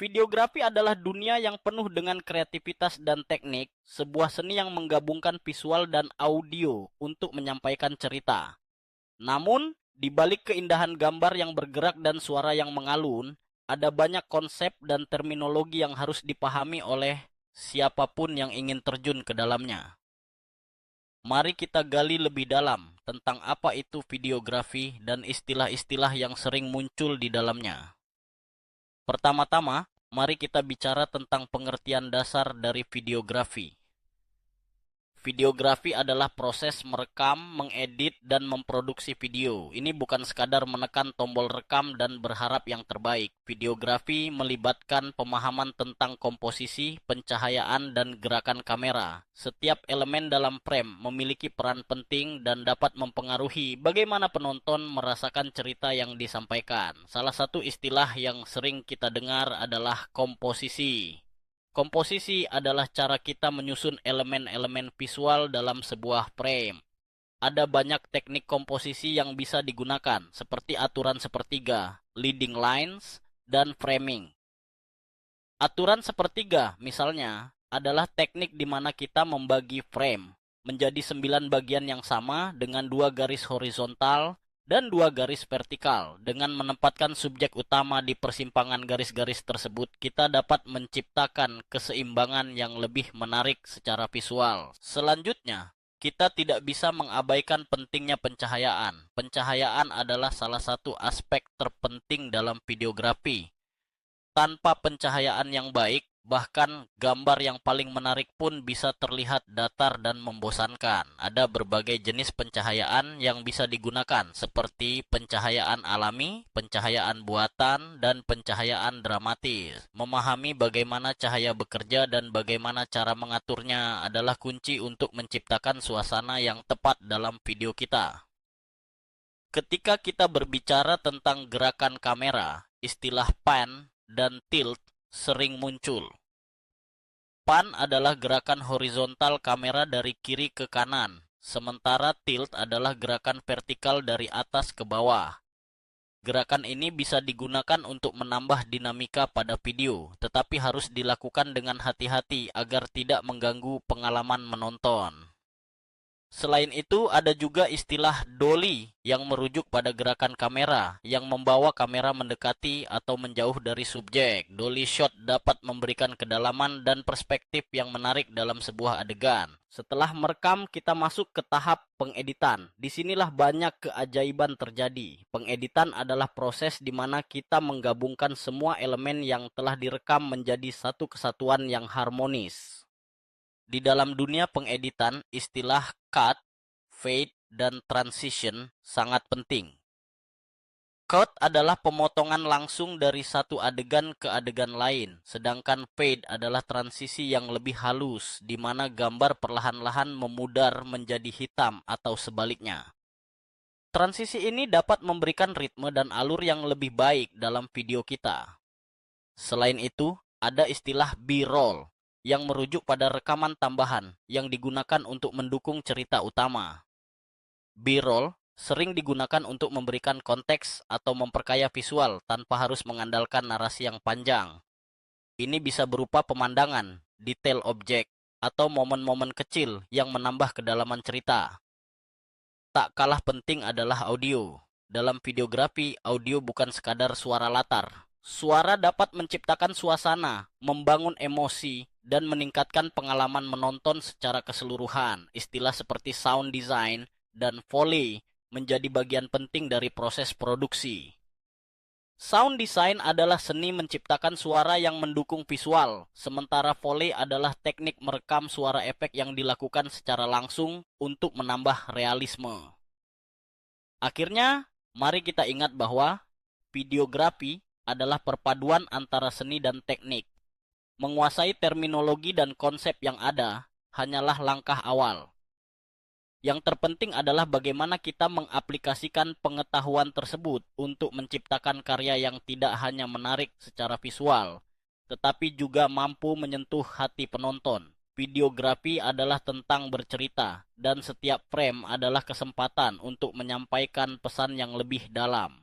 Videografi adalah dunia yang penuh dengan kreativitas dan teknik, sebuah seni yang menggabungkan visual dan audio untuk menyampaikan cerita. Namun, di balik keindahan gambar yang bergerak dan suara yang mengalun, ada banyak konsep dan terminologi yang harus dipahami oleh siapapun yang ingin terjun ke dalamnya. Mari kita gali lebih dalam tentang apa itu videografi dan istilah-istilah yang sering muncul di dalamnya. Pertama-tama, mari kita bicara tentang pengertian dasar dari videografi. Videografi adalah proses merekam, mengedit, dan memproduksi video. Ini bukan sekadar menekan tombol rekam dan berharap yang terbaik. Videografi melibatkan pemahaman tentang komposisi, pencahayaan, dan gerakan kamera. Setiap elemen dalam frame memiliki peran penting dan dapat mempengaruhi bagaimana penonton merasakan cerita yang disampaikan. Salah satu istilah yang sering kita dengar adalah komposisi. Komposisi adalah cara kita menyusun elemen-elemen visual dalam sebuah frame. Ada banyak teknik komposisi yang bisa digunakan, seperti aturan sepertiga, leading lines, dan framing. Aturan sepertiga, misalnya, adalah teknik di mana kita membagi frame menjadi 9 bagian yang sama dengan 2 garis horizontal dan 2 garis vertikal. Dengan menempatkan subjek utama di persimpangan garis-garis tersebut, kita dapat menciptakan keseimbangan yang lebih menarik secara visual. Selanjutnya, kita tidak bisa mengabaikan pentingnya pencahayaan. Pencahayaan adalah salah satu aspek terpenting dalam videografi. Tanpa pencahayaan yang baik, bahkan gambar yang paling menarik pun bisa terlihat datar dan membosankan. Ada berbagai jenis pencahayaan yang bisa digunakan, seperti pencahayaan alami, pencahayaan buatan, dan pencahayaan dramatis. Memahami bagaimana cahaya bekerja dan bagaimana cara mengaturnya adalah kunci untuk menciptakan suasana yang tepat dalam video kita. Ketika kita berbicara tentang gerakan kamera, istilah pan dan tilt sering muncul. Pan adalah gerakan horizontal kamera dari kiri ke kanan, sementara tilt adalah gerakan vertikal dari atas ke bawah. Gerakan ini bisa digunakan untuk menambah dinamika pada video, tetapi harus dilakukan dengan hati-hati agar tidak mengganggu pengalaman menonton. Selain itu, ada juga istilah dolly yang merujuk pada gerakan kamera yang membawa kamera mendekati atau menjauh dari subjek. Dolly shot dapat memberikan kedalaman dan perspektif yang menarik dalam sebuah adegan. Setelah merekam, kita masuk ke tahap pengeditan. Disinilah banyak keajaiban terjadi. Pengeditan adalah proses di mana kita menggabungkan semua elemen yang telah direkam menjadi satu kesatuan yang harmonis. Di dalam dunia pengeditan, istilah cut, fade, dan transition sangat penting. Cut adalah pemotongan langsung dari satu adegan ke adegan lain, sedangkan fade adalah transisi yang lebih halus, di mana gambar perlahan-lahan memudar menjadi hitam atau sebaliknya. Transisi ini dapat memberikan ritme dan alur yang lebih baik dalam video kita. Selain itu, ada istilah B-roll yang merujuk pada rekaman tambahan yang digunakan untuk mendukung cerita utama. B-roll sering digunakan untuk memberikan konteks atau memperkaya visual tanpa harus mengandalkan narasi yang panjang. Ini bisa berupa pemandangan, detail objek, atau momen-momen kecil yang menambah kedalaman cerita. Tak kalah penting adalah audio. Dalam videografi, audio bukan sekadar suara latar. Suara dapat menciptakan suasana, membangun emosi, dan meningkatkan pengalaman menonton secara keseluruhan. Istilah seperti sound design dan Foley menjadi bagian penting dari proses produksi. Sound design adalah seni menciptakan suara yang mendukung visual, sementara Foley adalah teknik merekam suara efek yang dilakukan secara langsung untuk menambah realisme. Akhirnya, mari kita ingat bahwa videografi adalah perpaduan antara seni dan teknik. Menguasai terminologi dan konsep yang ada hanyalah langkah awal. Yang terpenting adalah bagaimana kita mengaplikasikan pengetahuan tersebut untuk menciptakan karya yang tidak hanya menarik secara visual, tetapi juga mampu menyentuh hati penonton. Videografi adalah tentang bercerita, dan setiap frame adalah kesempatan untuk menyampaikan pesan yang lebih dalam.